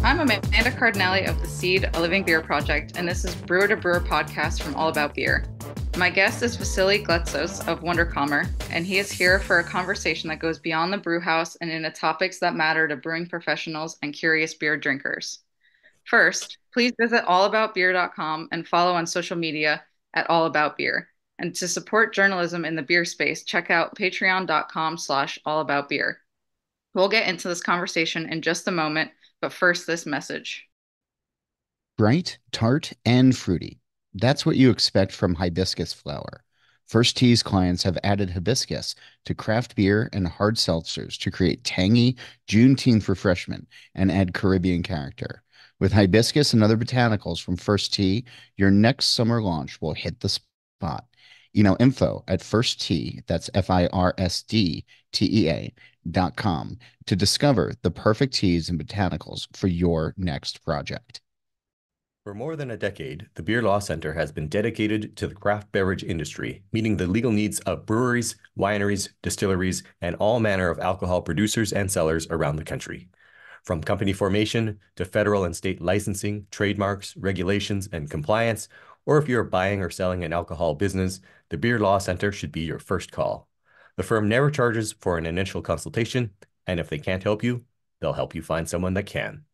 I'm Amanda Cardinali of the Seed, a Living Beer Project, and this is Brewer to Brewer podcast from All About Beer. My guest is Vasilios Gletsos of Wunderkammer, and he is here for a conversation that goes beyond the brew house and into topics that matter to brewing professionals and curious beer drinkers. First, please visit allaboutbeer.com and follow on social media at allaboutbeer. And to support journalism in the beer space, check out patreon.com/allaboutbeer. We'll get into this conversation in just a moment, but first, this message. Bright, tart, and fruity. That's what you expect from hibiscus flower. First Tea's clients have added hibiscus to craft beer and hard seltzers to create tangy Juneteenth refreshment and add Caribbean character. With hibiscus and other botanicals from First Tea, your next summer launch will hit the spot. Email info at First Tea, that's FIRSDTEA.com, to discover the perfect teas and botanicals for your next project. For more than a decade, the Beer Law Center has been dedicated to the craft beverage industry, meeting the legal needs of breweries, wineries, distilleries, and all manner of alcohol producers and sellers around the country. From company formation to federal and state licensing, trademarks, regulations, and compliance, or if you're buying or selling an alcohol business, the Beer Law Center should be your first call. The firm never charges for an initial consultation, and if they can't help you, they'll help you find someone that can.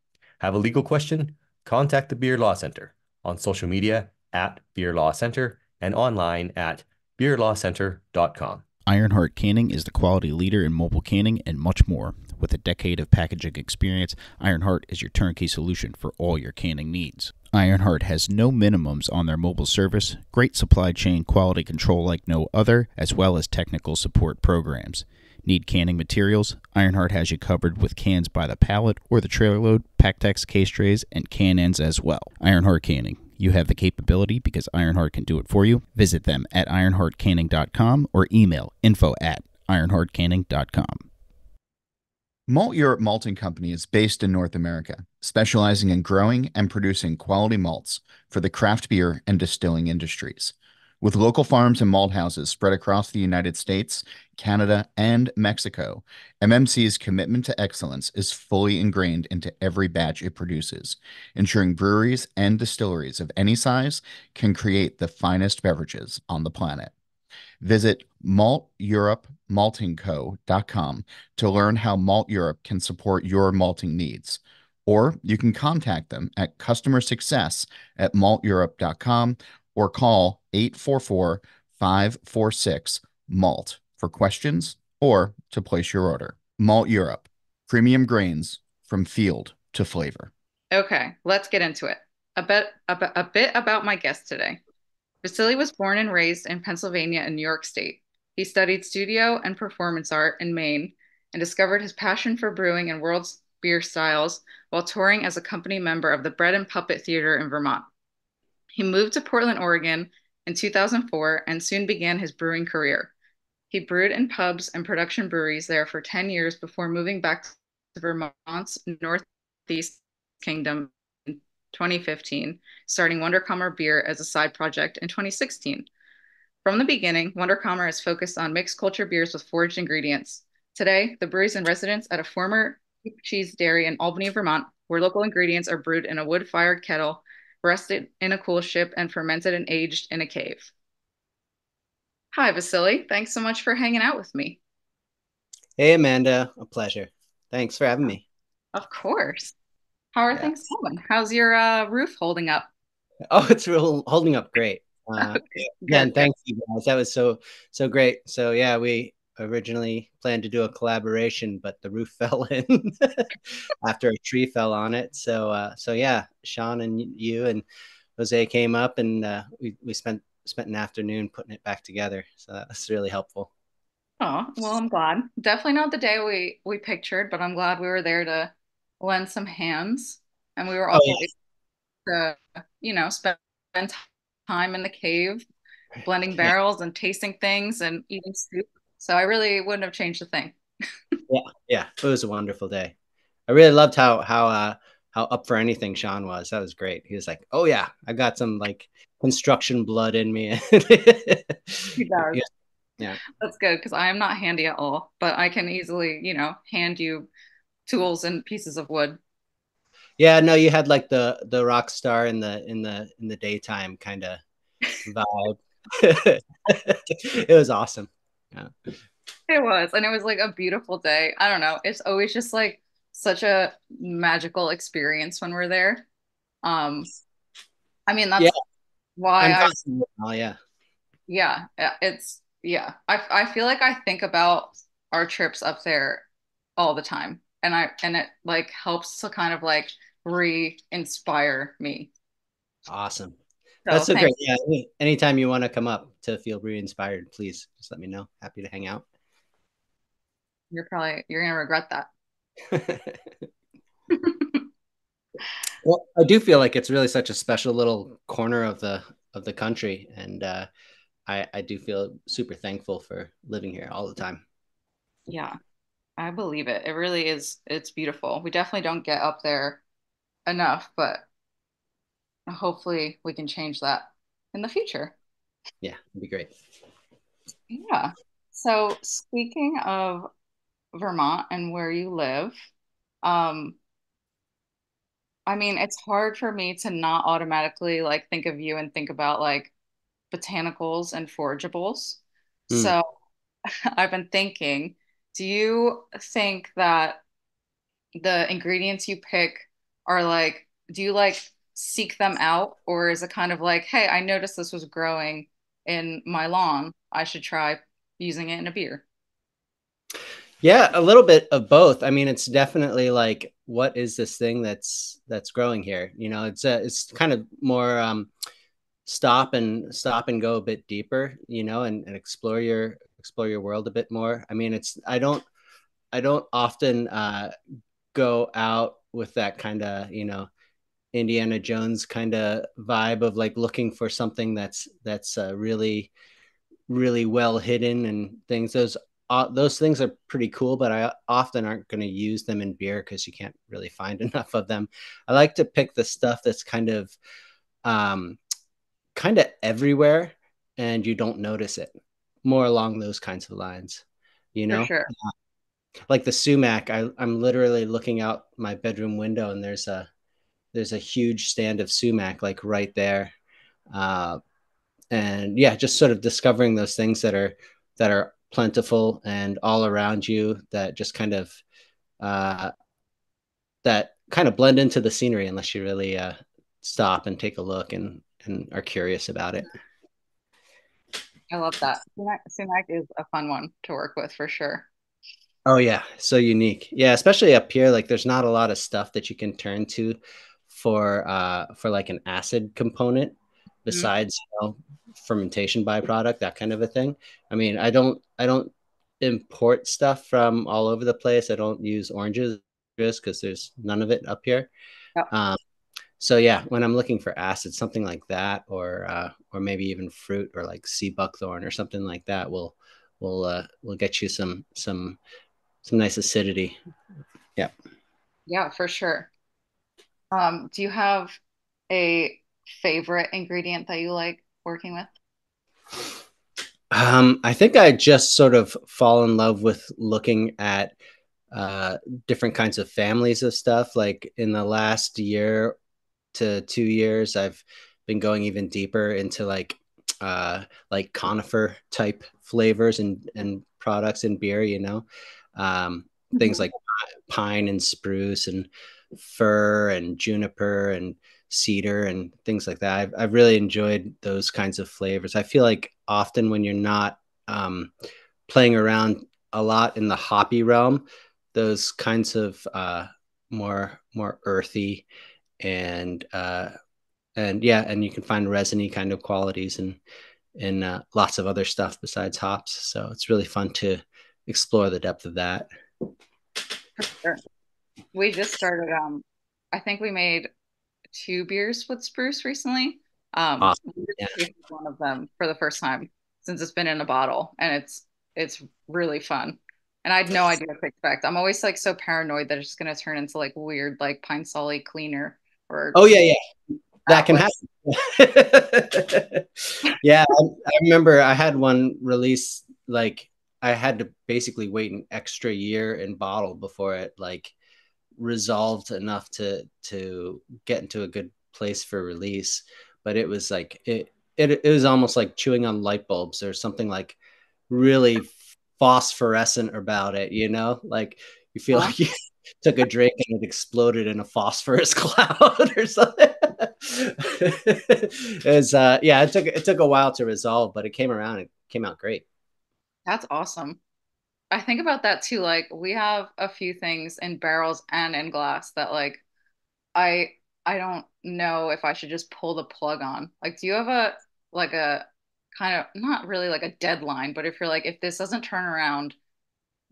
Have a legal question? Contact the Beer Law Center on social media at Beer Law Center and online at beerlawcenter.com. Ironheart Canning is the quality leader in mobile canning and much more. With a decade of packaging experience, Ironheart is your turnkey solution for all your canning needs. Ironheart has no minimums on their mobile service, great supply chain quality control like no other, as well as technical support programs. Need canning materials? Ironheart has you covered with cans by the pallet or the trailer load, Pactex case trays, and can ends as well. Ironheart Canning. You have the capability because Ironheart can do it for you. Visit them at ironheartcanning.com or email info@ironheartcanning.com. Malteurop Malting Company is based in North America, specializing in growing and producing quality malts for the craft beer and distilling industries. With local farms and malt houses spread across the United States, Canada, and Mexico, MMC's commitment to excellence is fully ingrained into every batch it produces, ensuring breweries and distilleries of any size can create the finest beverages on the planet. Visit malteuropmaltingco.com to learn how Malt Europe can support your malting needs. Or you can contact them at customer success at malteurope.com or call 844-546-MALT for questions or to place your order. Malt Europe, premium grains from field to flavor. Okay, let's get into it. A bit about my guest today. Vasily was born and raised in Pennsylvania and New York State. He studied studio and performance art in Maine and discovered his passion for brewing and world beer styles while touring as a company member of the Bread and Puppet Theater in Vermont. He moved to Portland, Oregon in 2004 and soon began his brewing career. He brewed in pubs and production breweries there for 10 years before moving back to Vermont's Northeast Kingdom in 2015, starting Wunderkammer Beer as a side project in 2016. From the beginning, Wunderkammer is focused on mixed culture beers with foraged ingredients. Today, the brewery is in residence at a former cheese dairy in Albany, Vermont, where local ingredients are brewed in a wood-fired kettle, rested in a cool ship, and fermented and aged in a cave. Hi, Vasily. Thanks so much for hanging out with me. Hey, Amanda. A pleasure. Thanks for having me. Of course. How are Yeah. things going? How's your roof holding up? Oh, it's holding up great. Okay, Yeah, and good. thanks you guys. That was so great. So yeah, we originally planned to do a collaboration, but the roof fell in after a tree fell on it. So yeah, Sean and you and Jose came up, and we spent an afternoon putting it back together. So that was really helpful. Oh, well, I'm glad. Definitely not the day we pictured, but I'm glad we were there to lend some hands. And we were Oh also yeah. able to, spend time in the cave, blending barrels and tasting things and eating soup. So I really wouldn't have changed a thing. Yeah, it was a wonderful day. I really loved how up for anything Sean was. That was great. He was like, "Oh yeah, I got some like construction blood in me." He does. Yeah, yeah, That's good because I am not handy at all, but I can easily, hand you tools and pieces of wood. Yeah, no, you had like the rock star in the daytime kind of vibe. It was awesome. Yeah. It was, and it was like a beautiful day. I don't know. It's always just like such a magical experience when we're there. Um, I mean, Yeah, that's why I'm I, constantly. Oh yeah. yeah, it's, yeah. I feel like I think about our trips up there all the time, and it like helps to kind of like re-inspire me. Awesome. So That's so great. thanks. Yeah. Anytime you want to come up to feel re-inspired, please just let me know. Happy to hang out. You're gonna regret that. Well, I do feel like it's really such a special little corner of the country, and I do feel super thankful for living here all the time. Yeah, I believe it. It really is. It's beautiful. We definitely don't get up there enough, but hopefully we can change that in the future. Yeah, it'd be great. Yeah. So speaking of Vermont and where you live, um, I mean, it's hard for me to not automatically like think of you and think about like botanicals and forageables. Mm. So I've been thinking, do you think that the ingredients you pick are like, do you like seek them out, or is it kind of like, hey, I noticed this was growing in my lawn. I should try using it in a beer. Yeah, a little bit of both. I mean, it's definitely like, what is this thing that's growing here? You know, it's kind of more stop and go a bit deeper, you know, and explore your world a bit more. I mean, it's I don't often go out with that kind of, you know, Indiana Jones kind of vibe of like looking for something that's really really well hidden and things. Those things are pretty cool, but I often aren't going to use them in beer because you can't really find enough of them. I like to pick the stuff that's um, kind of everywhere, and you don't notice it. More along those kinds of lines, you For know, sure. like the sumac. I'm literally looking out my bedroom window, and there's a huge stand of sumac like right there. Uh, and yeah, just sort of discovering those things that are plentiful and all around you that just uh, that kind of blend into the scenery unless you really stop and take a look and are curious about it. I love that. Sumac is a fun one to work with for sure. Oh yeah, so unique. Yeah, especially up here, like there's not a lot of stuff that you can turn to for like an acid component Mhm. besides, you know, fermentation byproduct, that kind of a thing. I mean, I don't import stuff from all over the place. I don't use oranges just because there's none of it up here. Yep. Um, so yeah, when I'm looking for acid, something like that, or maybe even fruit or like sea buckthorn or something like that will get you some nice acidity. Yeah. Yeah, for sure. Do you have a favorite ingredient that you like working with? I think I just sort of fall in love with looking at uh, different kinds of families of stuff. Like in the last year to 2 years, I've been going even deeper into like conifer type flavors and products in beer. You know, um, things Mhm. like pine and spruce and fir and juniper and cedar and things like that. I've really enjoyed those kinds of flavors. I feel like often when you're not um, playing around a lot in the hoppy realm, those kinds of more earthy and yeah, and you can find resiny kind of qualities and lots of other stuff besides hops. So it's really fun to explore the depth of that. Sure. We just started, I think we made two beers with spruce recently. Awesome. We just Yeah. tasted one of them for the first time since it's been in a bottle, and it's really fun. And I had no idea what to expect. I'm always like so paranoid that it's just gonna turn into like weird like pine solly cleaner or Oh yeah, yeah. That can applet. happen. Yeah, I remember I had one release like I had to basically wait an extra year in bottle before it like resolved enough to get into a good place for release. But it was like it was almost like chewing on light bulbs. There's something like really phosphorescent about it, you know, like you feel Huh? like you took a drink and it exploded in a phosphorus cloud or something. It's yeah, it took a while to resolve, but it came around. It came out great. That's awesome. I think about that too. Like we have a few things in barrels and in glass that like I I don't know if I should just pull the plug on. Like, do you have a like a kind of not really like a deadline, but if you're like if this doesn't turn around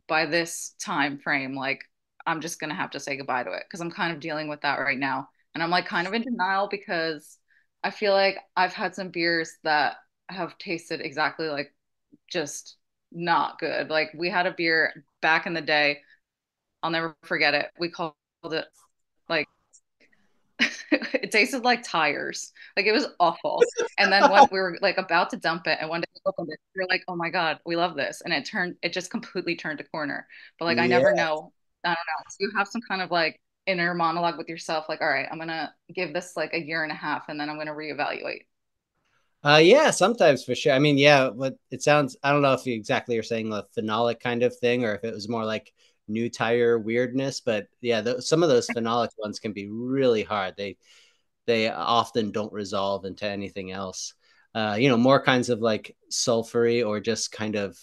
by this time frame, like I'm just gonna have to say goodbye to it because I'm kind of dealing with that right now. And I'm like kind of in denial because I feel like I've had some beers that have tasted exactly like just not good. Like we had a beer back in the day, I'll never forget it. We called it like it tasted like tires. Like it was awful. And then when we were like about to dump it and one day we opened it, we were like, oh my God, we love this. And it just completely turned a corner. But like I Yeah. never know. I don't know. So you have some kind of like inner monologue with yourself, like, all right, I'm gonna give this like a year and a half and then I'm gonna reevaluate. Yeah, sometimes for sure. I mean, yeah, but it sounds, I don't know if you exactly are saying the phenolic kind of thing or if it was more like new tire weirdness, but yeah, some of those phenolic ones can be really hard. They often don't resolve into anything else. More kinds of like sulfury or just kind of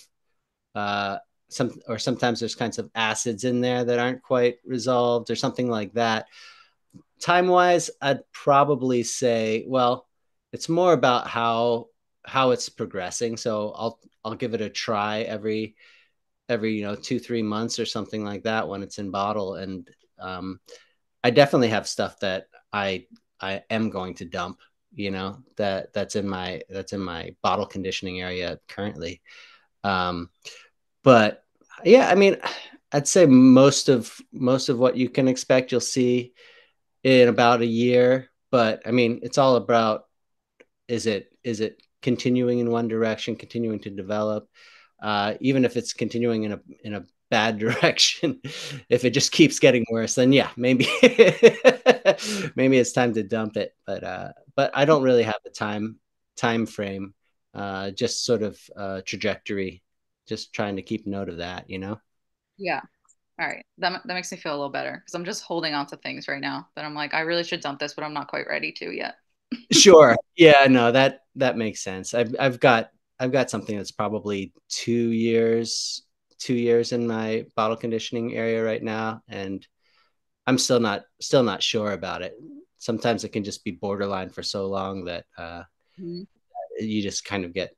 sometimes there's kinds of acids in there that aren't quite resolved or something like that. Time wise, I'd probably say, well, it's more about how it's progressing. So I'll give it a try every 2-3 months or something like that when it's in bottle. And I definitely have stuff that I am going to dump. That's in my bottle conditioning area currently. Um, but yeah, I mean, I'd say most of what you can expect you'll see in about a year. But I mean, it's all about is it continuing in one direction, continuing to develop, even if it's continuing in a bad direction. If it just keeps getting worse, then yeah, maybe maybe it's time to dump it. But I don't really have a time frame, just sort of trajectory. Just trying to keep note of that, you know. Yeah. All right. That makes me feel a little better because I'm just holding on to things right now that I'm like, I really should dump this, but I'm not quite ready to yet. Sure. Yeah, no, that makes sense. I've got something that's probably 2 years in my bottle conditioning area right now, and I'm still not sure about it. Sometimes it can just be borderline for so long that Mhm. you just kind of get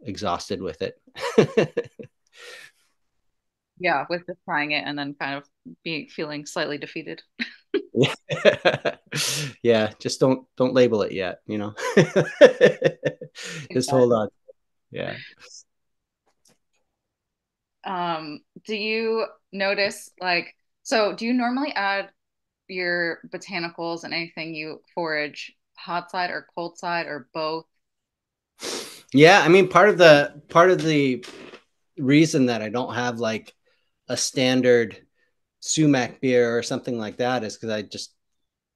exhausted with it. Yeah, with just trying it and then kind of being feeling slightly defeated. Yeah, just don't label it yet, you know. Just hold Exactly. on. Yeah. Do you notice like so do you normally add your botanicals and anything you forage hot side or cold side or both? Yeah, I mean part of the reason that I don't have like a standard sumac beer or something like that is because I just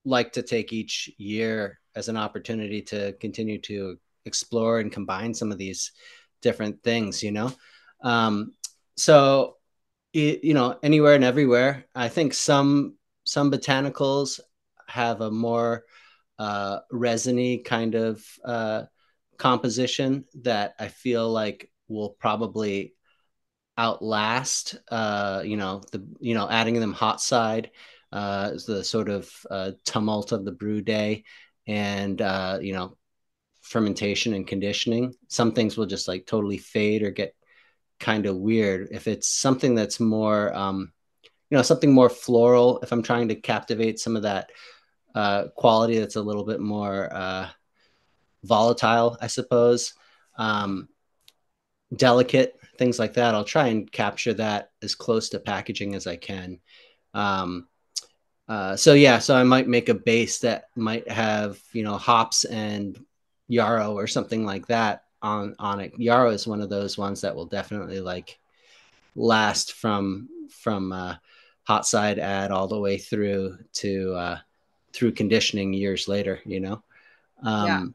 like to take each year as an opportunity to continue to explore and combine some of these different things, you know. Um, so anywhere and everywhere. I think some botanicals have a more resiny kind of composition that I feel like will probably outlast adding them hot side, the sort of tumult of the brew day, and fermentation and conditioning. Some things will just like totally fade or get kind of weird. If it's something that's more something more floral, if I'm trying to captivate some of that quality that's a little bit more volatile, I suppose, um, delicate, things like that, I'll try and capture that as close to packaging as I can. Um, so I might make a base that might have hops and yarrow or something like that on it. Yarrow is one of those ones that will definitely like last from hot side add all the way through to through conditioning years later, you know. Yeah.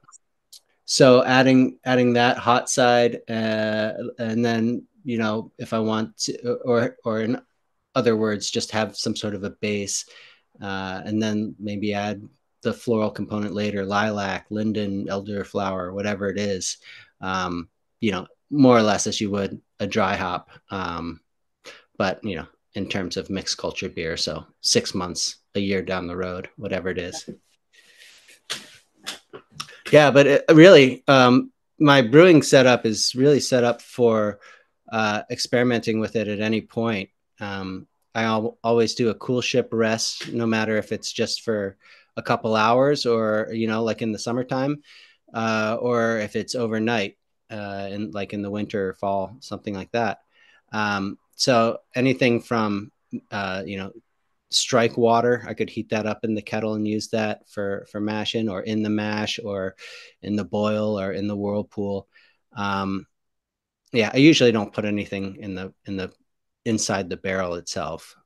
So adding that hot side, and then, you know, if I want to, or in other words, just have some sort of a base, and then maybe add the floral component later, lilac, linden, elderflower, whatever it is, you know, more or less as you would a dry hop, but you know, in terms of mixed culture beer, so 6 months, a year down the road, whatever it is. Yeah, but really, my brewing setup is really set up for experimenting with it at any point. I always do a cool ship rest, no matter if it's just for a couple hours or, you know, like in the summertime, or if it's overnight, in like in the winter or fall, something like that. So anything from, you know, strike water. I could heat that up in the kettle and use that for mashing, or in the mash, or in the boil, or in the whirlpool. Um, yeah, I usually don't put anything in the inside the barrel itself,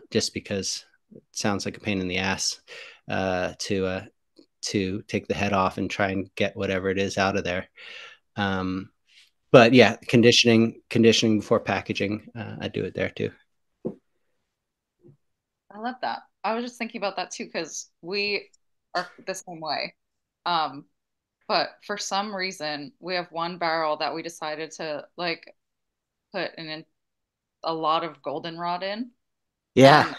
just because it sounds like a pain in the ass to take the head off and try and get whatever it is out of there. Um, but yeah, conditioning before packaging, I do it there too. I love that. I was just thinking about that too because we are the same way. Um, but for some reason, we have one barrel that we decided to like put a lot of goldenrod in, Yeah. and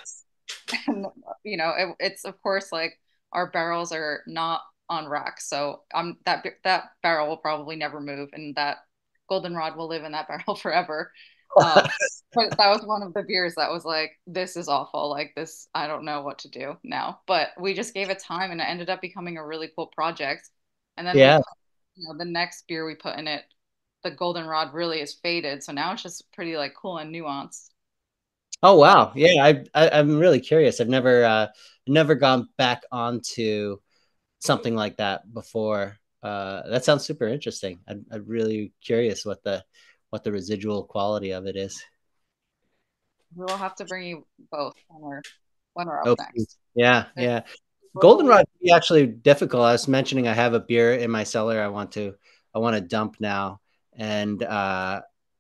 and you know it's of course like our barrels are not on racks, so that barrel will probably never move, and that goldenrod will live in that barrel forever. Um, but that was one of the beers that was like, this is awful. Like this, I don't know what to do now. But we just gave it time, and it ended up becoming a really cool project. And then Yeah. you know, the next beer we put in it, the goldenrod really is faded, so now it's just pretty like cool and nuanced. Oh wow, yeah. I'm really curious. I've never gone back onto something like that before. That sounds super interesting. I'm really curious what the residual quality of it is. We will have to bring you both when we're up Oh, next. yeah, There's yeah. totally Goldenrod can be actually difficult. I was mentioning I have a beer in my cellar. I want to dump now, and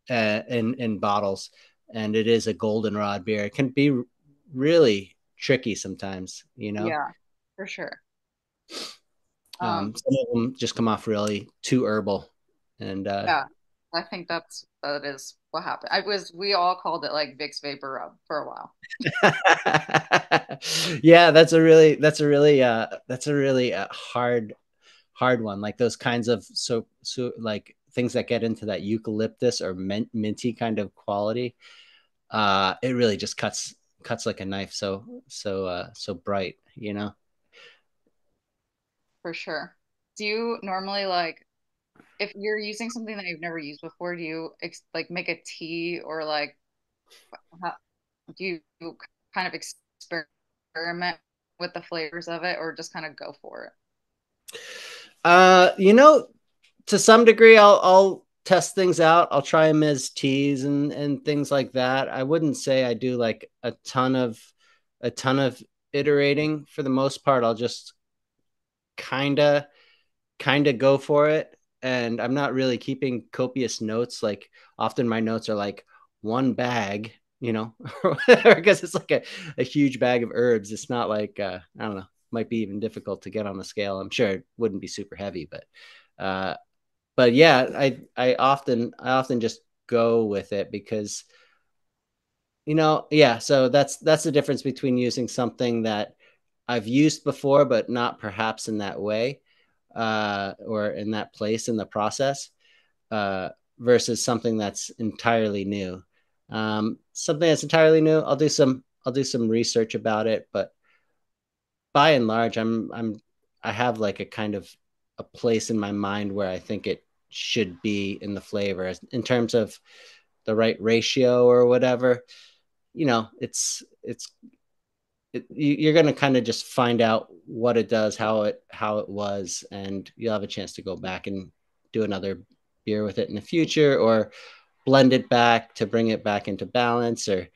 in bottles, and it is a goldenrod beer. It can be really tricky sometimes, you know. yeah, for sure. Um, Some of them just come off really too herbal, and yeah, I think that is what happened. I was we all called it like Vicks Vapor Rub for a while. yeah, that's a really hard one. Like those kinds of so like things that get into that eucalyptus or minty kind of quality. It really just cuts like a knife. So bright, you know. For sure. Do you normally like if you're using something that you've never used before, do you like make a tea or like how, do you kind of experiment with the flavors of it or just kind of go for it? You know, to some degree, I'll test things out. I'll try them as teas and things like that. I wouldn't say I do like a ton of iterating. For the most part, I'll just kind of kind of go for it, and I'm not really keeping copious notes. Like often my notes are like one bag, you know, because it's like a huge bag of herbs. It's not like I don't know, might be even difficult to get on the scale. I'm sure it wouldn't be super heavy, uh but yeah, I often just go with it because, you know, yeah, so that's the difference between using something that I've used before but not perhaps in that way, or in that place in the process, uh, versus something that's entirely new. Something that's entirely new, I'll do some research about it, but by and large, I have like a kind of a place in my mind where I think it should be in the flavor in terms of the right ratio or whatever. You know, you're going to kind of just find out what it does, how it was, and you'll have a chance to go back and do another beer with it in the future, or blend it back to bring it back into balance, or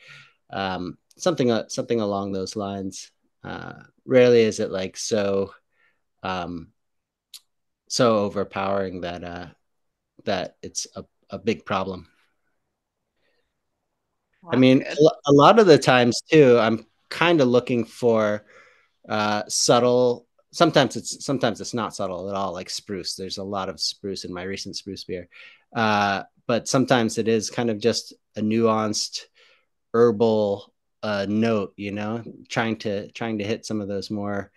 something along those lines. Rarely is it like um, so overpowering that it's a big problem. Well, I that's mean, good. a lot of the times too, I'm kind of looking for subtle. Sometimes it's not subtle at all, like spruce. There's a lot of spruce in my recent spruce beer, but sometimes it is kind of just a nuanced herbal note. Trying to hit some of those more,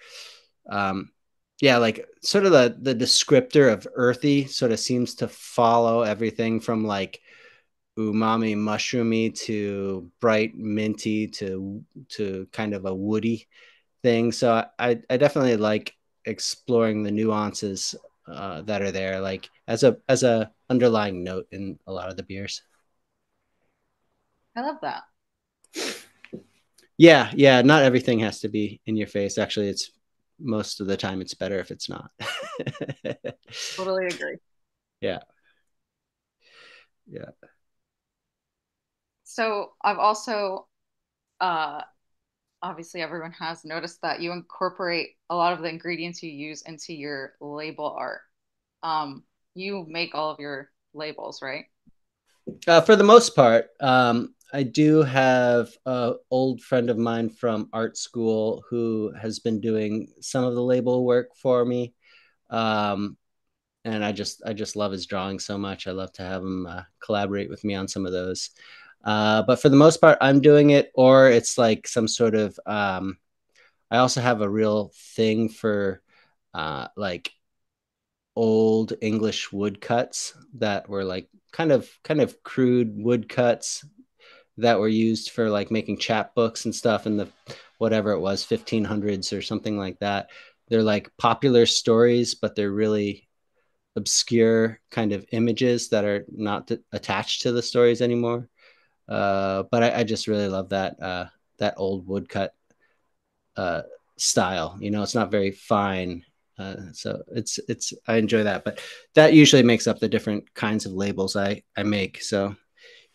um, yeah, like sort of the descriptor of earthy sort of seems to follow everything from like umami mushroomy to bright minty to kind of a woody thing. So I definitely like exploring the nuances that are there, like as a underlying note in a lot of the beers. I love that. Yeah, yeah. Not everything has to be in your face. Actually, it's most of the time it's better if it's not. Totally agree. Yeah, yeah. So I've also, uh, obviously everyone has noticed that you incorporate a lot of the ingredients you use into your label art. You make all of your labels, right? For the most part, I do have an old friend of mine from art school who has been doing some of the label work for me. Um, and I just love his drawing so much. I love to have him collaborate with me on some of those. But for the most part, I'm doing it, or it's like some sort of. I also have a real thing for like old English woodcuts that were like kind of crude woodcuts that were used for like making chapbooks and stuff in the whatever it was 1500s or something like that. They're like popular stories, but they're really obscure kind of images that are not attached to the stories anymore. But I just really love that old woodcut uh, style. It's not very fine, so it's I enjoy that. But that usually makes up the different kinds of labels I make. So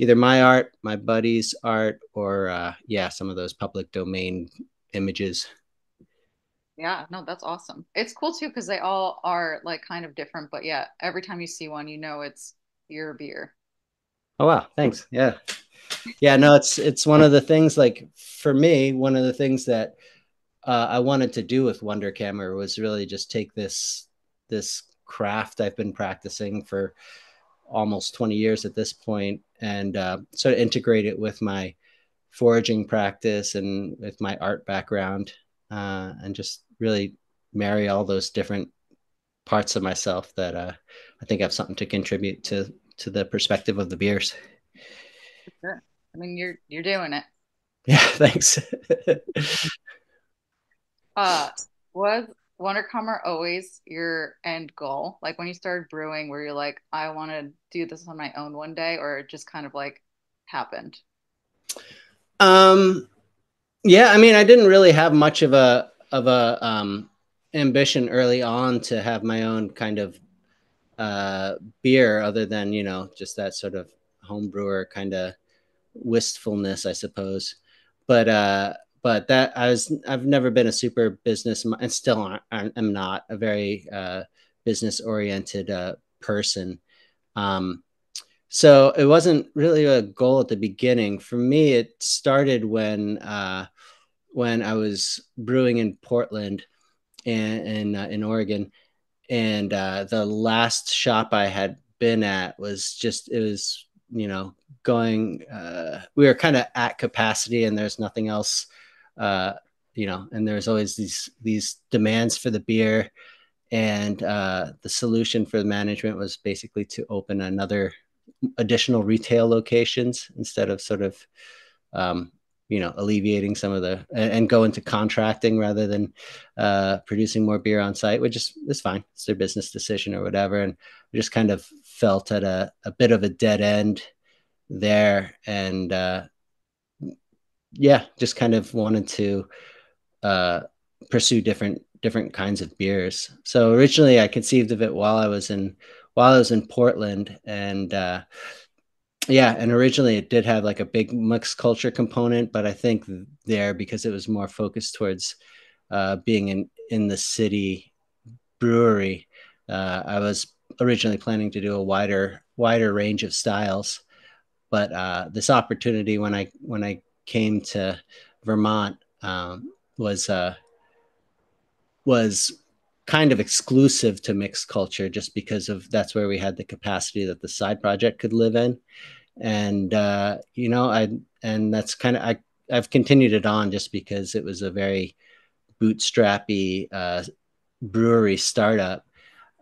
either my art, my buddy's art, or yeah, some of those public domain images. Yeah, no, that's awesome. It's cool too because they all are like kind of different, but yeah, every time you see one, you know it's your beer. Oh wow, thanks. Yeah, yeah. No, it's one of the things. Like for me, one of the things that I wanted to do with Wondercammer was really just take this craft I've been practicing for almost 20 years at this point, and sort of integrate it with my foraging practice and with my art background, and just really marry all those different parts of myself that I think have something to contribute to the perspective of the beers. Sure. I mean, you're doing it. Yeah, thanks. Uh, was Wondercomer always your end goal? Like when you started brewing, where you're like, I want to do this on my own one day, or it just kind of like happened? um, yeah, I mean, I didn't really have much of a ambition early on to have my own kind of beer, other than just that sort of home brewer kind of wistfulness, I suppose. But that I've never been a super business, and still am not a very business oriented person. Um, so it wasn't really a goal at the beginning. For me, it started when I was brewing in Portland and in Oregon, and the last shop I had been at was just it was going. We were kind of at capacity, and there's nothing else. Uh, and there's always these demands for the beer, and the solution for the management was basically to open another additional retail locations instead of sort of um, alleviating some of the and go into contracting rather than producing more beer on site, which is fine. It's their business decision or whatever. And I just kind of felt at a bit of a dead end there. And yeah, just kind of wanted to uh, pursue different kinds of beers. So originally I conceived of it while I was in Portland, and Yeah, and originally it did have like a big mixed culture component, but I think there, because it was more focused towards being in the city brewery, I was originally planning to do a wider range of styles. But this opportunity when I came to Vermont was kind of exclusive to mixed culture, just because of that's where we had the capacity that the side project could live in. And I and that's kind of I've continued it on just because it was a very bootstrappy brewery startup,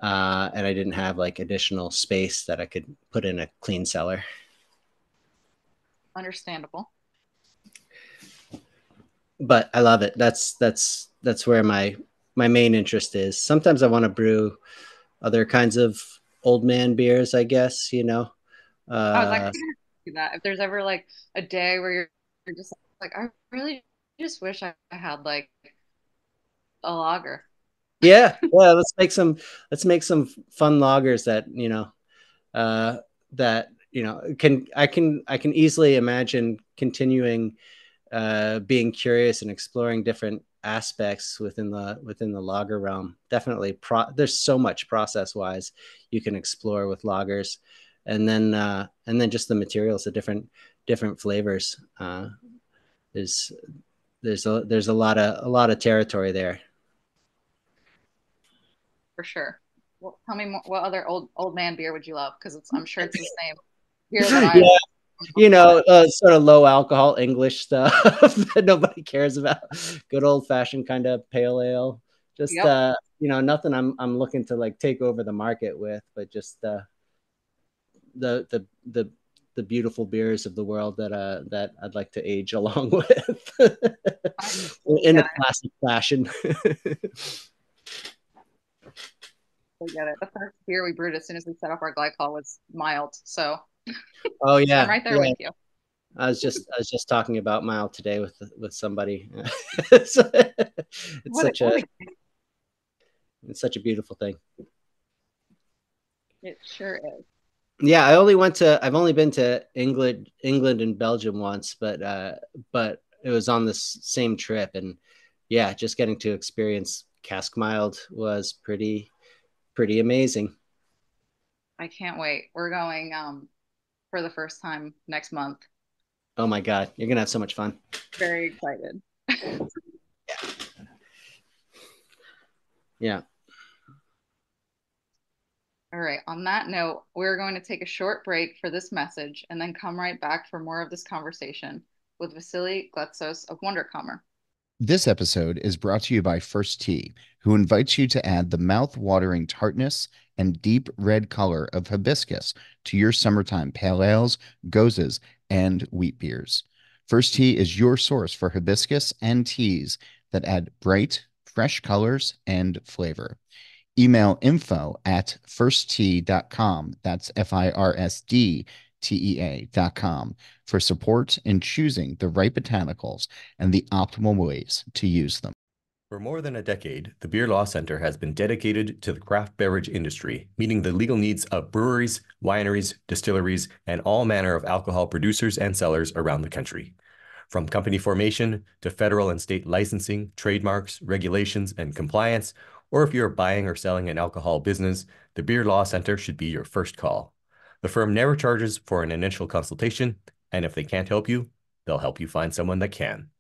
and I didn't have like additional space that I could put in a clean cellar. Understandable. But I love it. That's where my main interest is. Sometimes I want to brew other kinds of old man beers, I guess, I was Uh, actually gonna do that. If there's ever like a day where you're just like, I really just wish I had like a lager. yeah, yeah, let's make some fun lagers that, uh I can easily imagine continuing being curious and exploring different aspects within the lager realm. Definitely, there's so much process wise you can explore with lagers, and then just the materials, the different flavors. There's there's a lot of territory there. For sure. Well, tell me more, what other old man beer would you love? Because I'm sure it's the same beer that I Yeah, love. sort of low alcohol English stuff that nobody cares about. Good old fashioned kind of pale ale. Just Yep, nothing I'm looking to like take over the market with, but just the the the the beautiful beers of the world that I'd like to age along with I totally in get a it. classic fashion. Totally get it. The first beer we brewed as soon as we set up our glycol was mild, so Oh I'm yeah, right there yeah. with you. I was just talking about Mile today with somebody. it's, it's What such what a a it's such a beautiful thing. it sure is. Yeah, I've only been to England and Belgium once, but it was on this same trip, and yeah, just getting to experience cask mild was pretty amazing. I can't wait. We're going for the first time next month. Oh my God, you're gonna have so much fun. Very excited. Yeah. All right. On that note, we're going to take a short break for this message and then come right back for more of this conversation with Vasily Gletsos of Wondercomer. This episode is brought to you by First Tea, who invites you to add the mouth-watering tartness and deep red color of hibiscus to your summertime pale ales, gozes, and wheat beers. First Tea is your source for hibiscus and teas that add bright, fresh colors and flavor. Email info@firsttea.com. That's FIRSDTEA.com for support in choosing the right botanicals and the optimal ways to use them. For more than a decade, the Beer Law Center has been dedicated to the craft beverage industry, meeting the legal needs of breweries, wineries, distilleries, and all manner of alcohol producers and sellers around the country. From company formation to federal and state licensing, trademarks, regulations, and compliance, or if you're buying or selling an alcohol business, the Beer Law Center should be your first call. The firm never charges for an initial consultation, and if they can't help you, they'll help you find someone that can.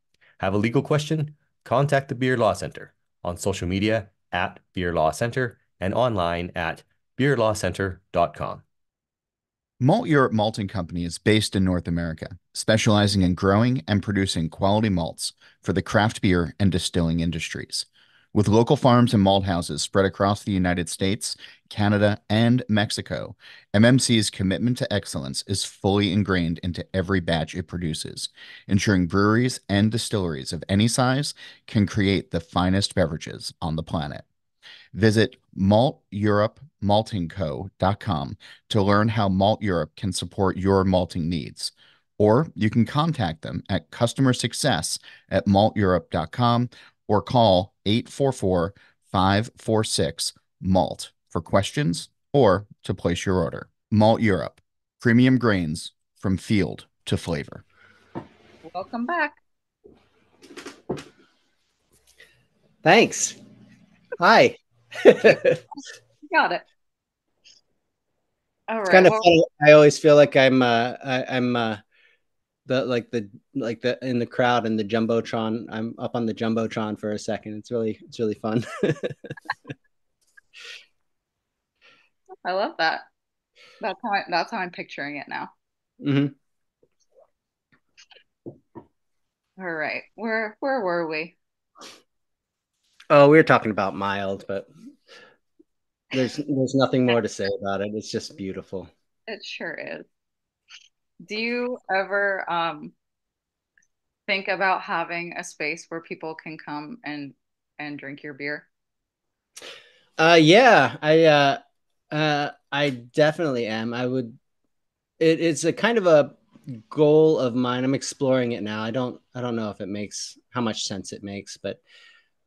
Have a legal question? Contact the Beer Law Center on social media at Beer Law Center and online at beerlawcenter.com. Malteurop Malting Company is based in North America, specializing in growing and producing quality malts for the craft beer and distilling industries. With local farms and malt houses spread across the United States, Canada, and Mexico, MMC's commitment to excellence is fully ingrained into every batch it produces, ensuring breweries and distilleries of any size can create the finest beverages on the planet. Visit malteuropemaltingco.com to learn how Malt Europe can support your malting needs. Or you can contact them at customer success at malteurope.com or call 844-546-MALT for questions or to place your order. Malt Europe, premium grains from field to flavor. Welcome back. Thanks. Hi. Got it. All It's right. kind of Well, funny. I always feel like I'm the in the crowd in the jumbotron. I'm up on the jumbotron for a second. It's really fun. I love that. That's how I'm picturing it now. Mm-hmm. All right. Where were we? Oh, we were talking about mild, but there's nothing more to say about it. It's just beautiful. It sure is. Do you ever think about having a space where people can come and drink your beer? Yeah, I definitely am. I would. It's a kind of a goal of mine. I'm exploring it now. I don't know if it makes how much sense it makes, but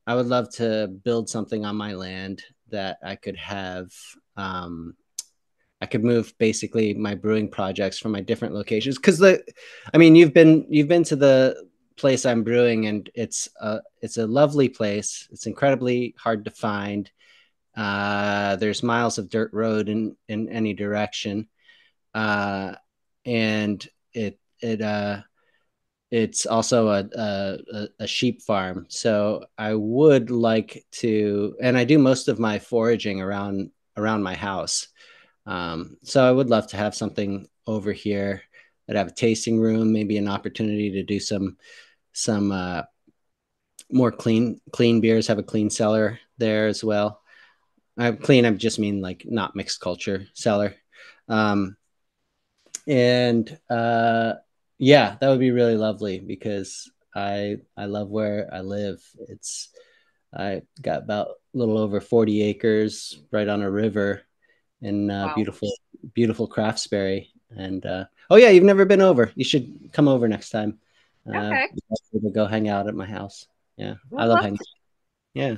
I would love to build something on my land that I could have. I could move basically my brewing projects from my different locations because I mean, you've been to the place I'm brewing, and it's a lovely place. It's incredibly hard to find. There's miles of dirt road in any direction, uh, and it's also a sheep farm. So I would like to, and I do most of my foraging around my house. So I would love to have something over here that have a tasting room, maybe an opportunity to do some more clean beers, have a clean cellar there as well. Clean, I just mean like not mixed culture cellar. Um, and yeah, that would be really lovely because I love where I live. I got about a little over 40 acres right on a river in Wow. beautiful Craftsbury. And oh yeah, you've never been over. You should come over next time. Okay. To go hang out at my house. Yeah, I Would love love hanging. to. Yeah,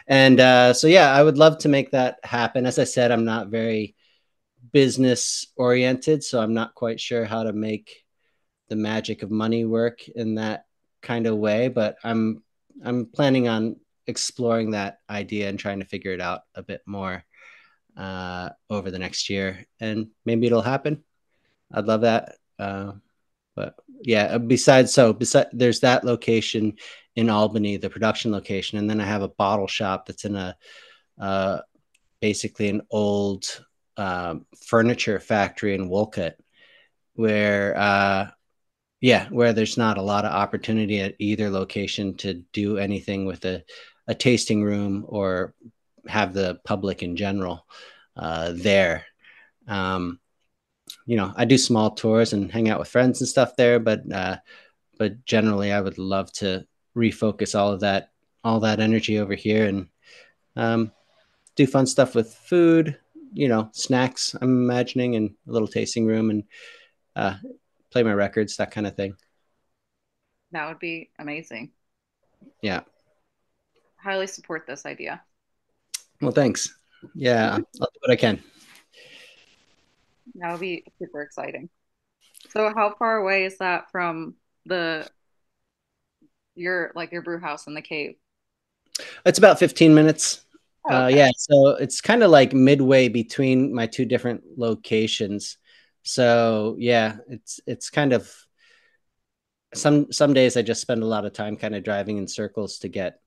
and so yeah, I would love to make that happen. As I said, I'm not very business oriented, so I'm not quite sure how to make the magic of money work in that kind of way. But I'm planning on exploring that idea and trying to figure it out a bit more over the next year, and maybe it'll happen. I'd love that. But yeah, besides there's that location in Albany, the production location, and then I have a bottle shop that's in a uh, basically an old furniture factory in Wolcott, where where there's not a lot of opportunity at either location to do anything with a tasting room or have the public in general there. Um, I do small tours and hang out with friends and stuff there, but generally, I would love to refocus all that energy over here and um, do fun stuff with food, snacks. I'm imagining, and a little tasting room, and uh, play my records, that kind of thing. That would be amazing. Yeah. Highly support this idea. Well, thanks. Yeah, I'll do what I can. That would be super exciting. So how far away is that from the your brew house and the cave? It's about 15 minutes. Oh, okay. Yeah, so it's kind of like midway between my two different locations. So yeah, it's kind of some days I just spend a lot of time kind of driving in circles to get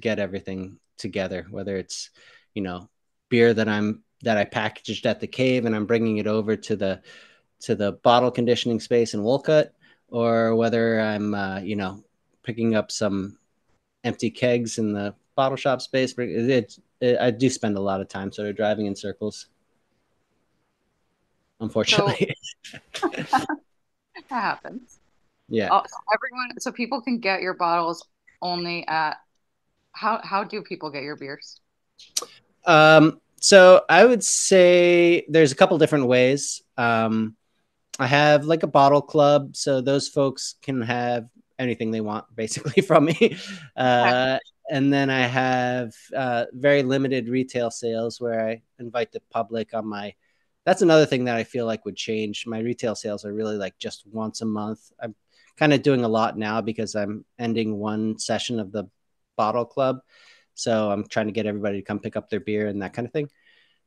everything together, whether it's, you know, beer that I packaged at the cave and I'm bringing it over to the bottle conditioning space in Wolcott, or whether I'm picking up some empty kegs in the bottle shop space. I do spend a lot of time sort of driving in circles, So unfortunately. that happens. Yeah. So people can get your bottles only at how do people get your beers? So I would say there's a couple different ways. I have like a bottle club, so those folks can have anything they want basically from me. Okay. And then I have very limited retail sales where I invite the public on my that's another thing that I feel like would change. My retail sales are really like just once a month. I'm kind of doing a lot now because I'm ending one session of the bottle club. So I'm trying to get everybody to come pick up their beer and that kind of thing.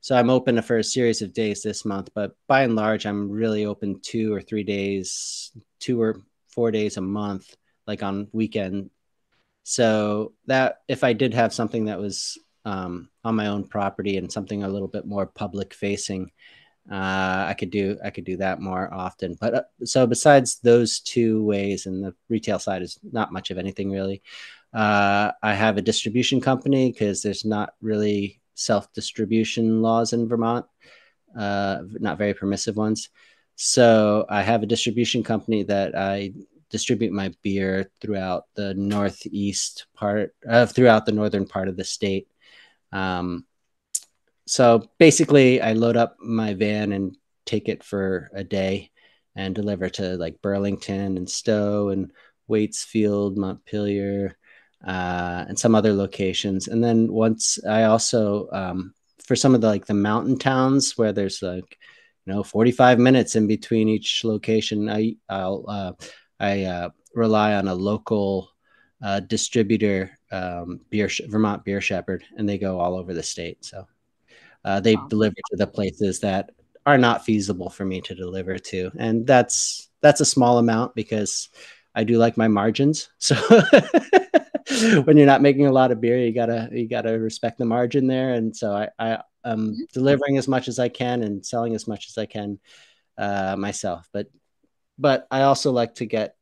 So I'm open for a series of days this month, but by and large, I'm really open 2 or 3 days, 2 or 4 days a month, like on weekend. So that if I did have something that was on my own property and something a little bit more public facing, I could do that more often. But so besides those two ways, and the retail side is not much of anything really. I have a distribution company because there's not really self-distribution laws in Vermont, not very permissive ones. So I have a distribution company that I distribute my beer throughout the northeast part, throughout the northern part of the state. So basically, I load up my van and take it for a day and deliver to like Burlington and Stowe and Waitsfield, Montpelier, and some other locations. And then once I also, for some of the like the mountain towns where there's like, 45 minutes in between each location, I rely on a local distributor, Vermont Beer Shepherd, and they go all over the state. So they deliver to the places that are not feasible for me to deliver to, and that's a small amount because I do like my margins. So when you're not making a lot of beer, you gotta respect the margin there. And so I am delivering as much as I can and selling as much as I can myself. But I also like to get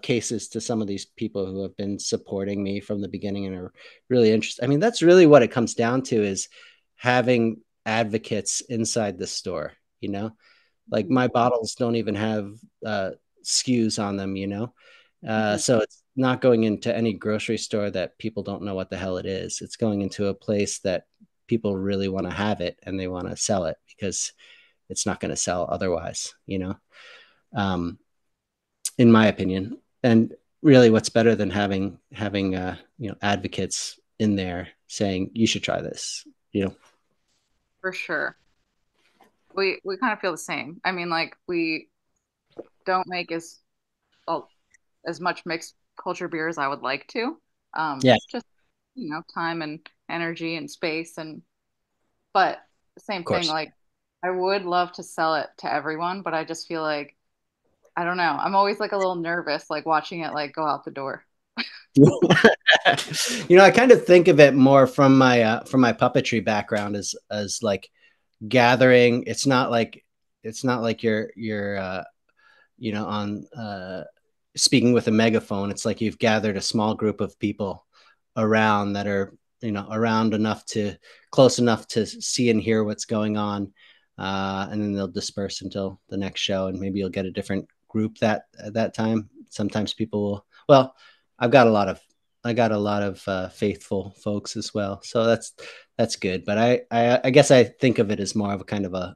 cases to some of these people who have been supporting me from the beginning and are really interested. I mean, that's really what it comes down to, is having advocates inside the store. Like my bottles don't even have SKUs on them. So it's not going into any grocery store that people don't know what the hell it is. It's going into a place that people really want to have it and they want to sell it because it's not going to sell otherwise. In my opinion. And really, what's better than having advocates in there saying you should try this. For sure. We kind of feel the same. I mean, like we don't make well, as much mixed culture beer as I would like to. Yeah, Just time and energy and space, but the same of thing, course. like I would love to sell it to everyone, but I just feel like I don't know. I'm always like a little nervous, like watching it like go out the door. I kind of think of it more from my puppetry background as like gathering. It's not like you're on speaking with a megaphone. It's like you've gathered a small group of people around that are around close enough to see and hear what's going on, and then they'll disperse until the next show, and maybe you'll get a different group at that time. Sometimes people will. Well, I've got a lot of faithful folks as well, so that's good. But I guess I think of it as more of a kind of a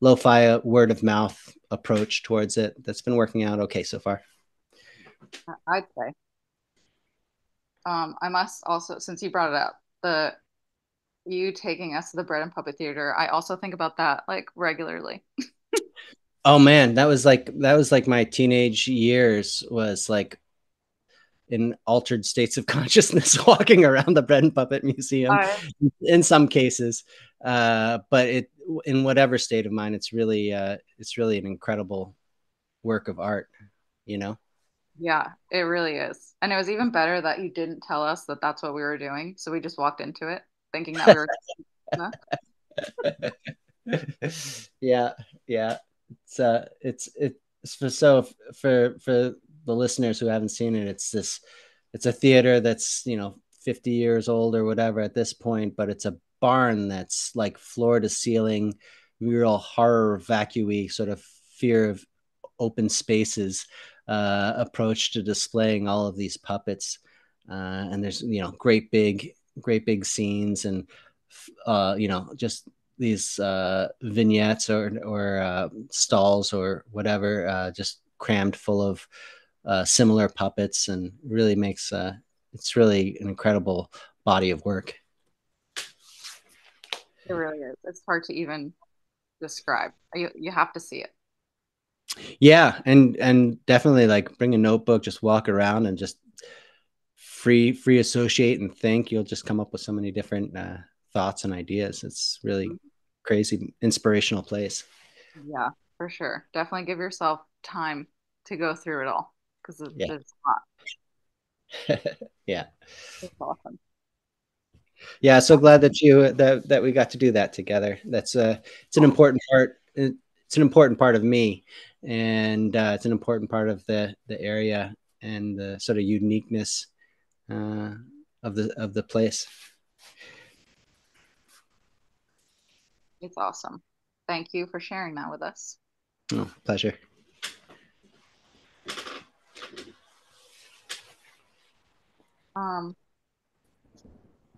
lo-fi word of mouth approach towards it that's been working out okay so far. I'd say. I must also, since you brought it up, the you taking us to the Bread and Puppet Theater, I also think about that like regularly. Oh man, that was like my teenage years, was like in altered states of consciousness walking around the Bread and Puppet Museum I in some cases. But in whatever state of mind, it's really an incredible work of art, you know? Yeah, it really is. And it was even better that you didn't tell us that that's what we were doing. So we just walked into it thinking that we were. Yeah, yeah. It's for the listeners who haven't seen it, it's a theater that's 50 years old or whatever at this point, but it's a barn that's like floor to ceiling, real horror vacuum sort of fear of open spaces approach to displaying all of these puppets. And there's great big scenes, and just these vignettes or stalls or whatever, just crammed full of similar puppets, and really makes it's really an incredible body of work. It really is. It's hard to even describe. You have to see it. Yeah, and definitely like bring a notebook, just walk around and just free associate and think. You'll just come up with so many different thoughts and ideas. It's really crazy, inspirational place. Yeah, for sure. Definitely give yourself time to go through it all because Yeah. it's a lot. Yeah. It's awesome. Yeah, so glad that we got to do that together. That's it's an important part. It's an important part of me, and it's an important part of the area and the sort of uniqueness uh, of the place. It's awesome. Thank you for sharing that with us. Oh, pleasure. Um,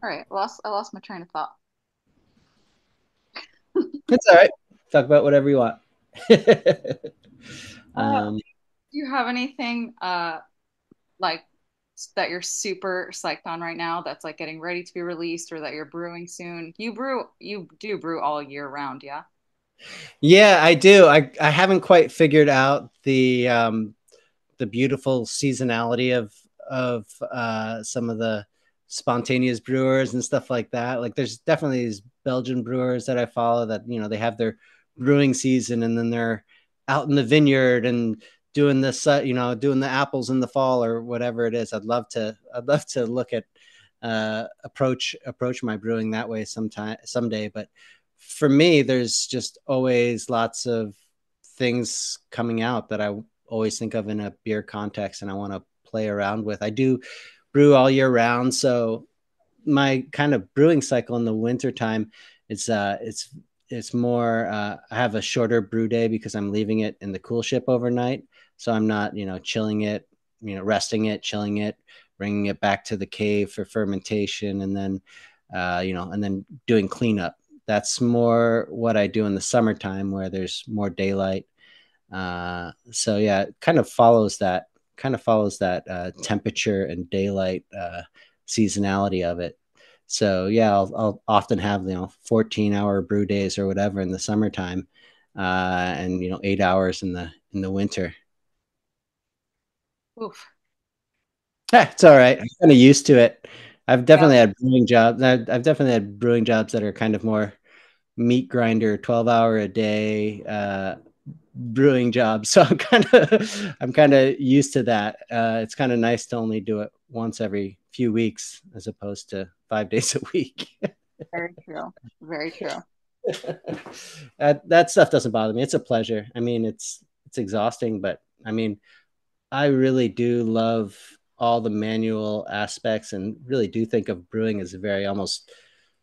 all right. I lost my train of thought. It's all right. Talk about whatever you want. um, Do you have anything like that you're super psyched on right now that's like getting ready to be released or that you're brewing soon? You do brew all year round, yeah? yeah, I do. I haven't quite figured out the beautiful seasonality of some of the spontaneous brewers and stuff like that. Like there's definitely these Belgian brewers that I follow that, you know, they have their brewing season and then they're out in the vineyard and doing this, you know, doing the apples in the fall or whatever it is. I'd love to look at approach my brewing that way someday. But for me, there's just always lots of things coming out that I always think of in a beer context and I want to play around with. I do brew all year round, so my kind of brewing cycle in the winter time it's more I have a shorter brew day because I'm leaving it in the cool ship overnight, so I'm not, you know, chilling it, you know, resting it, chilling it, bringing it back to the cave for fermentation, and then you know, and then doing cleanup. That's more what I do in the summertime where there's more daylight. So yeah, it kind of follows that temperature and daylight seasonality of it. So yeah, I'll often have, you know, 14-hour brew days or whatever in the summertime, and, you know, 8 hours in the winter. Oof. It's all right. I'm kind of used to it. I've Yeah, definitely had brewing jobs. I've definitely had brewing jobs that are kind of more meat grinder, 12-hour a day brewing jobs. So I'm kind of used to that. It's kind of nice to only do it once every few weeks as opposed to 5 days a week. very true. Very true. That stuff doesn't bother me. It's a pleasure. I mean, it's exhausting, but I mean, I really do love all the manual aspects and really do think of brewing as a very almost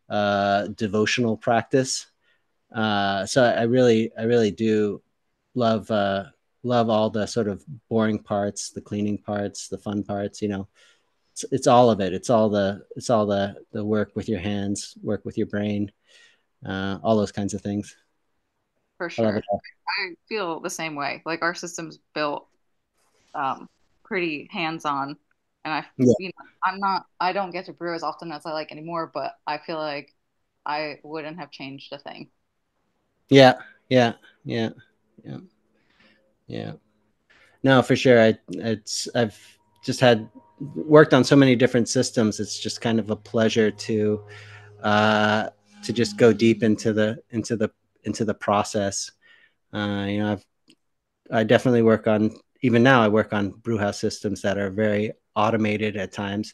devotional practice. So I really do love love all the sort of boring parts, the cleaning parts, the fun parts. You know, it's all of it. It's all the work with your hands, work with your brain, all those kinds of things. For I love sure. it all. I feel the same way. Like our system's built pretty hands-on and Yeah, I don't get to brew as often as I like anymore, but I feel like I wouldn't have changed a thing. yeah, yeah, yeah, yeah, yeah. No, for sure. I've just had worked on so many different systems. It's just kind of a pleasure uh, to just go deep into the process. You know, I definitely work on, even now I work on brew house systems that are very automated at times.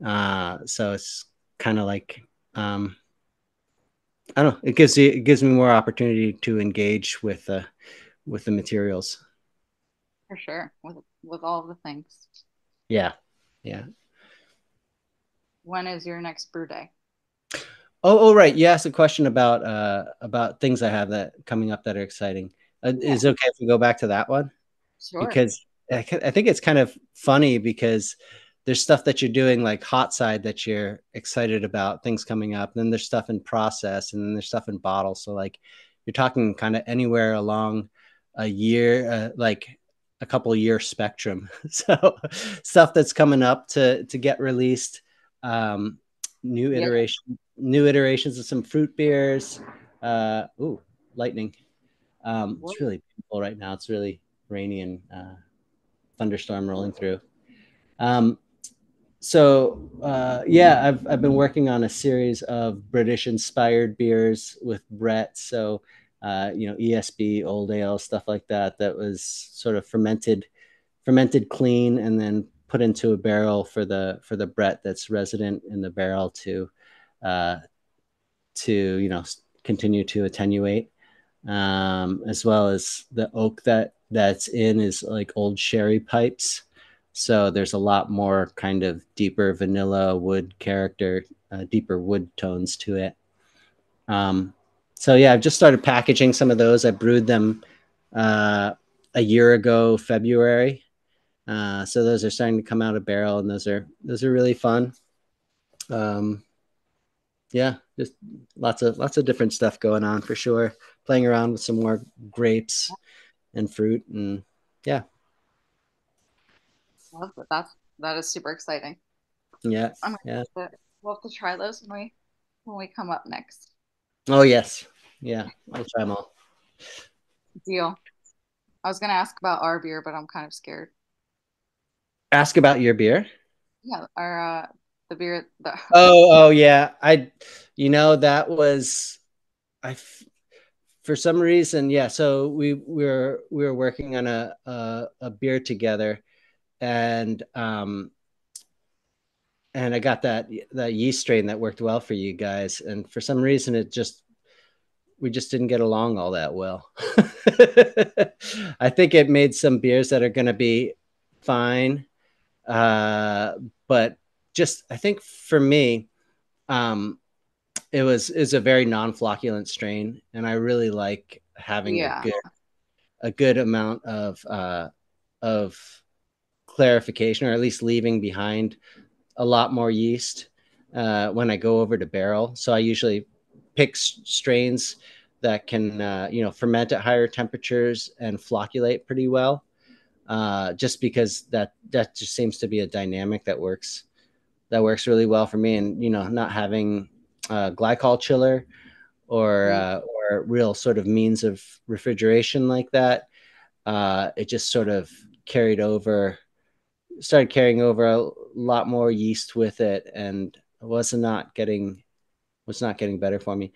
So it's kind of like I don't know. It gives me more opportunity to engage with the materials. For sure. With all of the things. Yeah, yeah. When is your next brew day? Right. You asked a question about things I have that coming up that are exciting. Yeah, Is it okay if we go back to that one? sure. Because I think it's kind of funny because there's stuff that you're doing like hot side that you're excited about, things coming up. And then there's stuff in process, and then there's stuff in bottle. So like you're talking kind of anywhere along a year, like a couple year spectrum. So stuff that's coming up to get released, new Yeah, iteration. new iterations of some fruit beers. Ooh, lightning. It's really beautiful right now. It's really rainy and thunderstorm rolling through. Um, yeah, I've been working on a series of British inspired beers with Brett. So ESB, old ale, stuff like that. That was sort of fermented clean, and then put into a barrel for the Brett that's resident in the barrel uh, to continue to attenuate, as well as the oak that's in is like old sherry pipes. So there's a lot more kind of deeper vanilla wood character, deeper wood tones to it. So yeah, I've just started packaging some of those. I brewed them uh, a year ago, February. So those are starting to come out of barrel, and those are really fun. Um, yeah, just lots of different stuff going on for sure. Playing around with some more grapes and fruit, and yeah, Love that. That is super exciting. yeah, I'm yeah. we'll have to try those when we come up next. Oh yes, yeah. I'll try them all. Deal. I was gonna ask about our beer, but I'm kind of scared. Ask about your beer. Yeah, our the beer the Oh yeah. That was I. For some reason, yeah. So we were working on a beer together, and I got that yeast strain that worked well for you guys, and for some reason we just didn't get along all that well. I think it made some beers that are going to be fine, uh, but just I think for me, um, it is a very non-flocculent strain, and I really like having yeah. a good amount of clarification, or at least leaving behind a lot more yeast when I go over to barrel. So I usually pick strains that can ferment at higher temperatures and flocculate pretty well. Just because that just seems to be a dynamic that works really well for me, and not having glycol chiller or real sort of means of refrigeration like that. It just sort of started carrying over a lot more yeast with it, and was not getting better for me.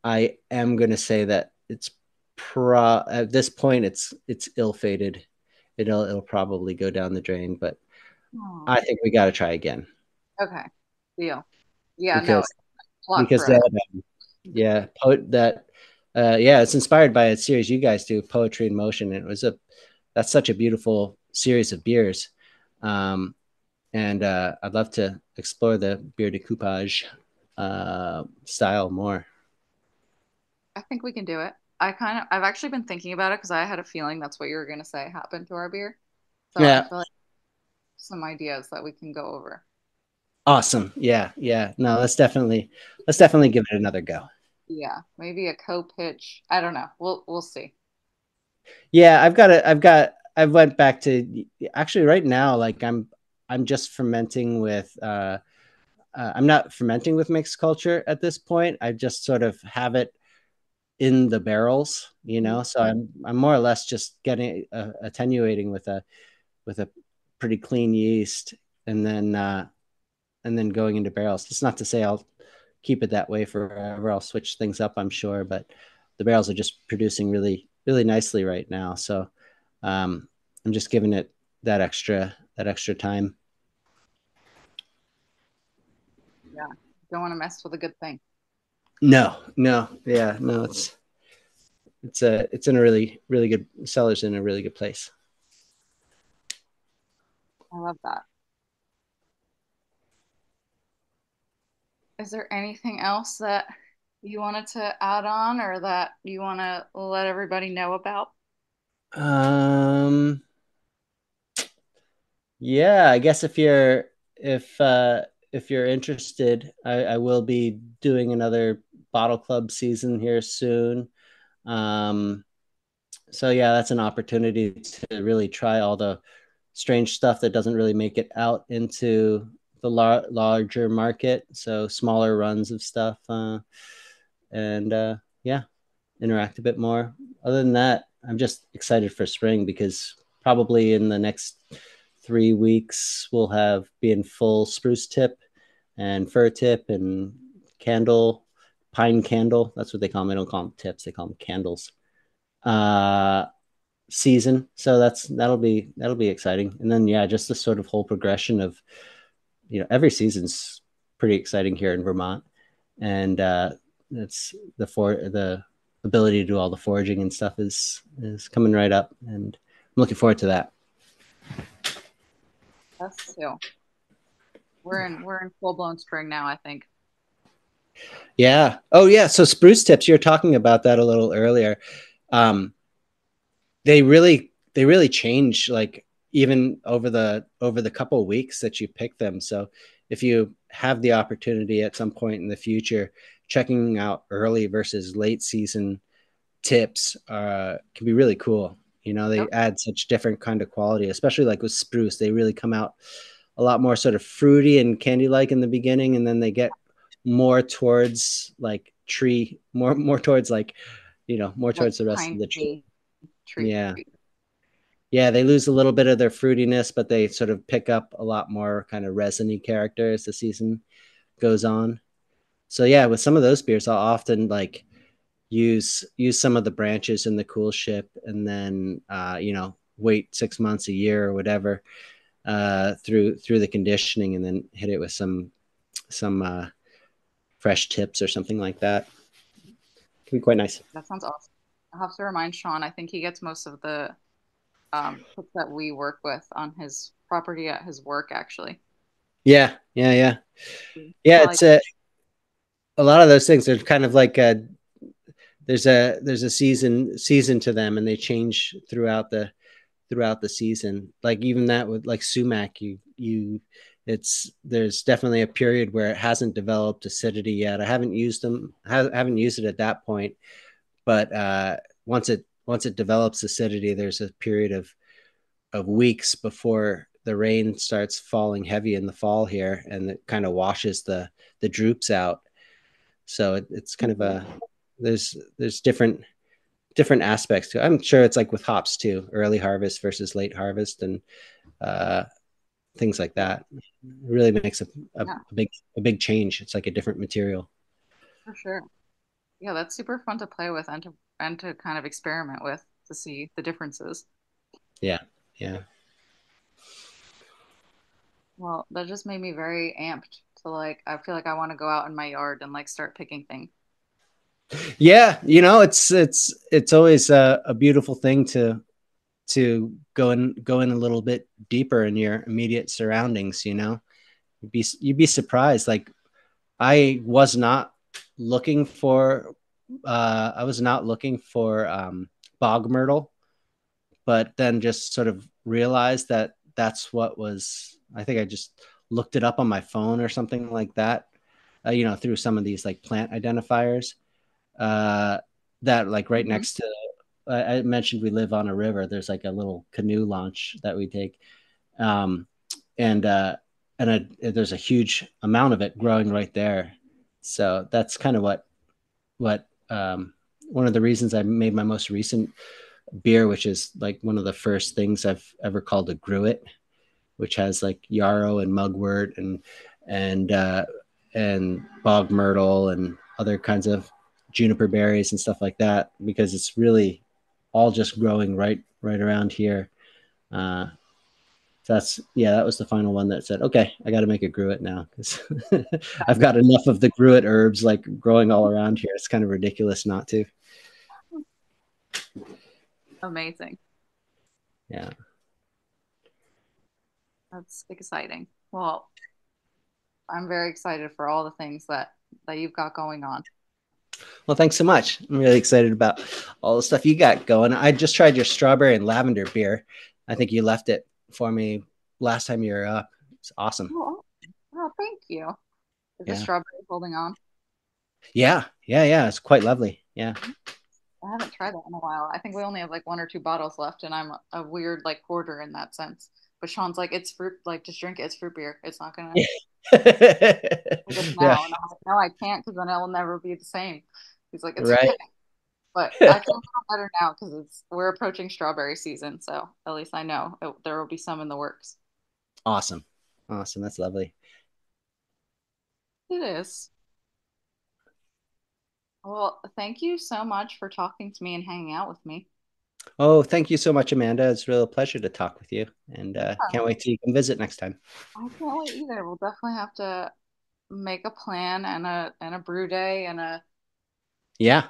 I am going to say that at this point it's ill-fated. It'll probably go down the drain, but Oh, I think we got to try again okay. Deal. Yeah, no, because it's a lot because for us. it's inspired by a series you guys do, Poetry in Motion. And that's such a beautiful series of beers. And I'd love to explore the beer decoupage style more. I think we can do it. I've actually been thinking about it because I had a feeling that's what you were gonna say happened to our beer. So I Yeah, feel like some ideas that we can go over. awesome. Yeah. No, let's definitely give it another go. Yeah, maybe a co-pitch. I don't know. We'll see. Yeah, I went back to actually right now. Like I'm just fermenting with. I'm not fermenting with mixed culture at this point. I just sort of have it in the barrels, So I'm more or less just getting attenuating with a pretty clean yeast, and then going into barrels. It's not to say I'll keep it that way forever. I'll switch things up, I'm sure, but the barrels are just producing really, really nicely right now. So I'm just giving it that extra time. Yeah, don't want to mess with a good thing. No, yeah, no. It's in a really, really good cellar's in a really good place. I love that. Is there anything else that you wanted to add on or that you want to let everybody know about? Um, yeah, I guess if you're interested, I will be doing another bottle club season here soon. Um, so yeah, that's an opportunity to really try all the strange stuff that doesn't really make it out into larger market, so smaller runs of stuff, and yeah, interact a bit more. Other than that, I'm just excited for spring because probably in the next 3 weeks we'll be in full spruce tip and fir tip and pine candle. That's what they call them. They don't call them tips; they call them candles. Season, so that'll be exciting. And then yeah, just the sort of whole progression of every season's pretty exciting here in Vermont, and it's the ability to do all the foraging and stuff is coming right up, and I'm looking forward to that. Us too. We're in full blown spring now, I think. Yeah. Oh yeah. So spruce tips, you're talking about that a little earlier. They really change, like even over the couple of weeks that you pick them. So if you have the opportunity at some point in the future, checking out early versus late season tips can be really cool. They add such different kind of quality, especially like with spruce. They really come out a lot more sort of fruity and candy-like in the beginning, and then they get more towards like tree, more towards like, more towards the rest of the tree. Yeah. Yeah, they lose a little bit of their fruitiness, but they sort of pick up a lot more kind of resiny character as the season goes on. So yeah, with some of those beers, I'll often like use some of the branches in the cool ship, and then wait 6 months, a year, or whatever, through the conditioning, and then hit it with some fresh tips or something like that. It can be quite nice. That sounds awesome. I'll have to remind Sean. I think he gets most of the tips that we work with on his property at his work, actually. Yeah. It's a lot of those things are kind of like there's a season to them, and they change throughout the season. Like even that with like sumac, there's definitely a period where it hasn't developed acidity yet. I haven't used it at that point, but once it develops acidity, there's a period of weeks before the rain starts falling heavy in the fall here, and it kind of washes the drupes out. So it's kind of there's different aspects to it. I'm sure it's like with hops too, early harvest versus late harvest, and things like that. It really makes a big change. It's like a different material. For sure. Yeah, that's super fun to play with and to kind of experiment with to see the differences. Yeah. Well, that just made me very amped to like, I feel like I want to go out in my yard and like start picking things. Yeah, it's always a beautiful thing to go in a little bit deeper in your immediate surroundings. You'd be surprised. Like I was not looking for bog myrtle, but then just sort of realized that that's what was. I think I just looked it up on my phone or something like that, through some of these like plant identifiers, that like right next to, I mentioned we live on a river. There's like a little canoe launch that we take, and there's a huge amount of it growing right there. So that's kind of what one of the reasons I made my most recent beer, which is like one of the first things I've ever called a Gruit, which has like yarrow and mugwort and bog myrtle and other kinds of juniper berries and stuff like that, because it's really all just growing right around here. That was the final one that said, okay, I got to make a Gruit now, because I've got enough of the Gruit herbs like growing all around here. It's kind of ridiculous not to. Amazing. Yeah. That's exciting. Well, I'm very excited for all the things that you've got going on. Well, thanks so much. I'm really excited about all the stuff you got going. I just tried your strawberry and lavender beer. I think you left it for me last time you were up. It's awesome. Oh, thank you. Is the Yeah. strawberry holding on? Yeah. It's quite lovely. Yeah. I haven't tried that in a while. I think we only have like 1 or 2 bottles left, and I'm a weird like hoarder in that sense. But Sean's like, it's fruit, like just drink it. It's fruit beer. It's not gonna. Just Yeah, now. And I'm like, no, I can't because then it will never be the same. He's like, it's right. okay. But I feel a little better now because we're approaching strawberry season. So at least I know there will be some in the works. Awesome. Awesome. That's lovely. It is. Well, thank you so much for talking to me and hanging out with me. Oh, thank you so much, Amanda. It's a real pleasure to talk with you, and can't wait till you can visit next time. I can't wait either. We'll definitely have to make a plan and a brew day and a Yeah,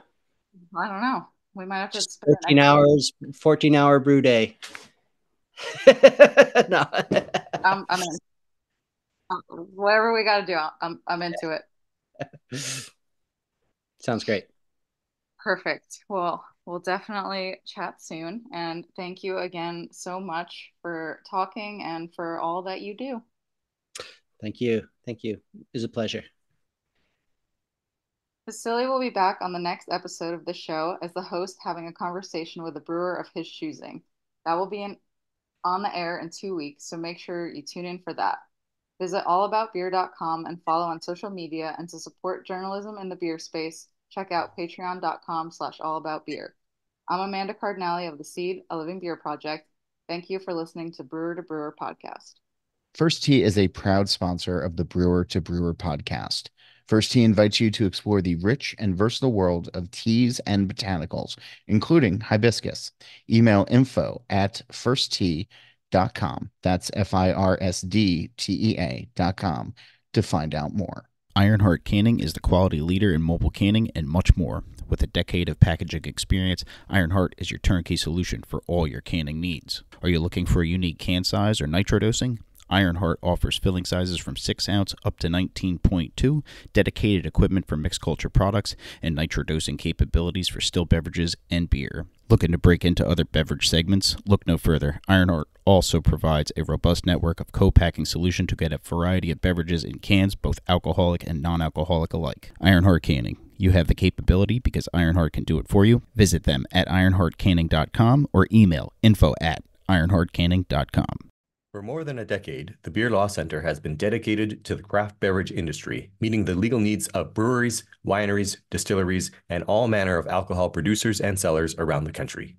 I don't know. We might have to just spend an 14 extra. hours, 14-hour brew day. No. I'm in. Whatever we got to do, I'm into it. Sounds great. Perfect. Well, we'll definitely chat soon. And thank you again so much for talking and for all that you do. Thank you. Thank you. It was a pleasure. Vasily will be back on the next episode of the show as the host having a conversation with a brewer of his choosing. That will be on the air in 2 weeks, so make sure you tune in for that. Visit allaboutbeer.com and follow on social media. And to support journalism in the beer space, check out patreon.com/allaboutbeer. I'm Amanda Cardinali of The Seed, a Living Beer Project. Thank you for listening to Brewer to Brewer podcast. First Tea is a proud sponsor of the Brewer to Brewer podcast. First Tea invites you to explore the rich and versatile world of teas and botanicals, including hibiscus. Email info@firsttea.com. That's FIRSDTEA.com to find out more. Ironheart Canning is the quality leader in mobile canning and much more. With a decade of packaging experience, Ironheart is your turnkey solution for all your canning needs. Are you looking for a unique can size or nitro dosing? Ironheart offers filling sizes from 6 ounce up to 19.2, dedicated equipment for mixed culture products, and nitro dosing capabilities for still beverages and beer. Looking to break into other beverage segments? Look no further. Ironheart also provides a robust network of co-packing solution to get a variety of beverages in cans, both alcoholic and non-alcoholic alike. Ironheart Canning. You have the capability because Ironheart can do it for you. Visit them at ironheartcanning.com or email info@ironheartcanning.com. For more than a decade, the Beer Law Center has been dedicated to the craft beverage industry, meeting the legal needs of breweries, wineries, distilleries, and all manner of alcohol producers and sellers around the country.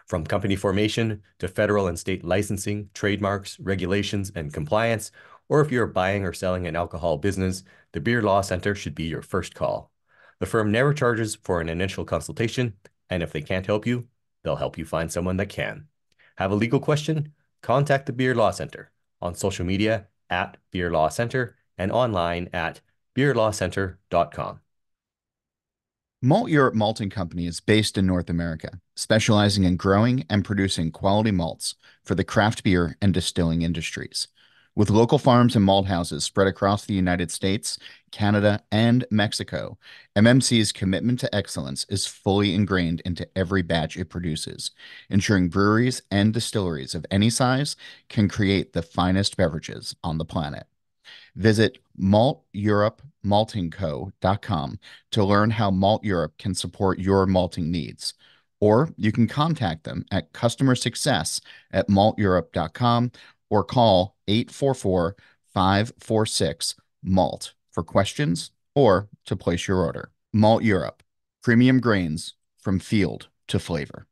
From company formation to federal and state licensing, trademarks, regulations, and compliance, or if you're buying or selling an alcohol business, the Beer Law Center should be your first call. The firm never charges for an initial consultation, and if they can't help you, they'll help you find someone that can. Have a legal question? Contact the Beer Law Center on social media at Beer Law Center and online at beerlawcenter.com. Malteurop Malting Company is based in North America, specializing in growing and producing quality malts for the craft beer and distilling industries. With local farms and malt houses spread across the United States, Canada, and Mexico, MMC's commitment to excellence is fully ingrained into every batch it produces, ensuring breweries and distilleries of any size can create the finest beverages on the planet. Visit malteuropemaltingco.com to learn how Malt Europe can support your malting needs. Or you can contact them at customer success at malteurope.com or call 844-546-MALT for questions or to place your order. Malt Europe, premium grains from field to flavor.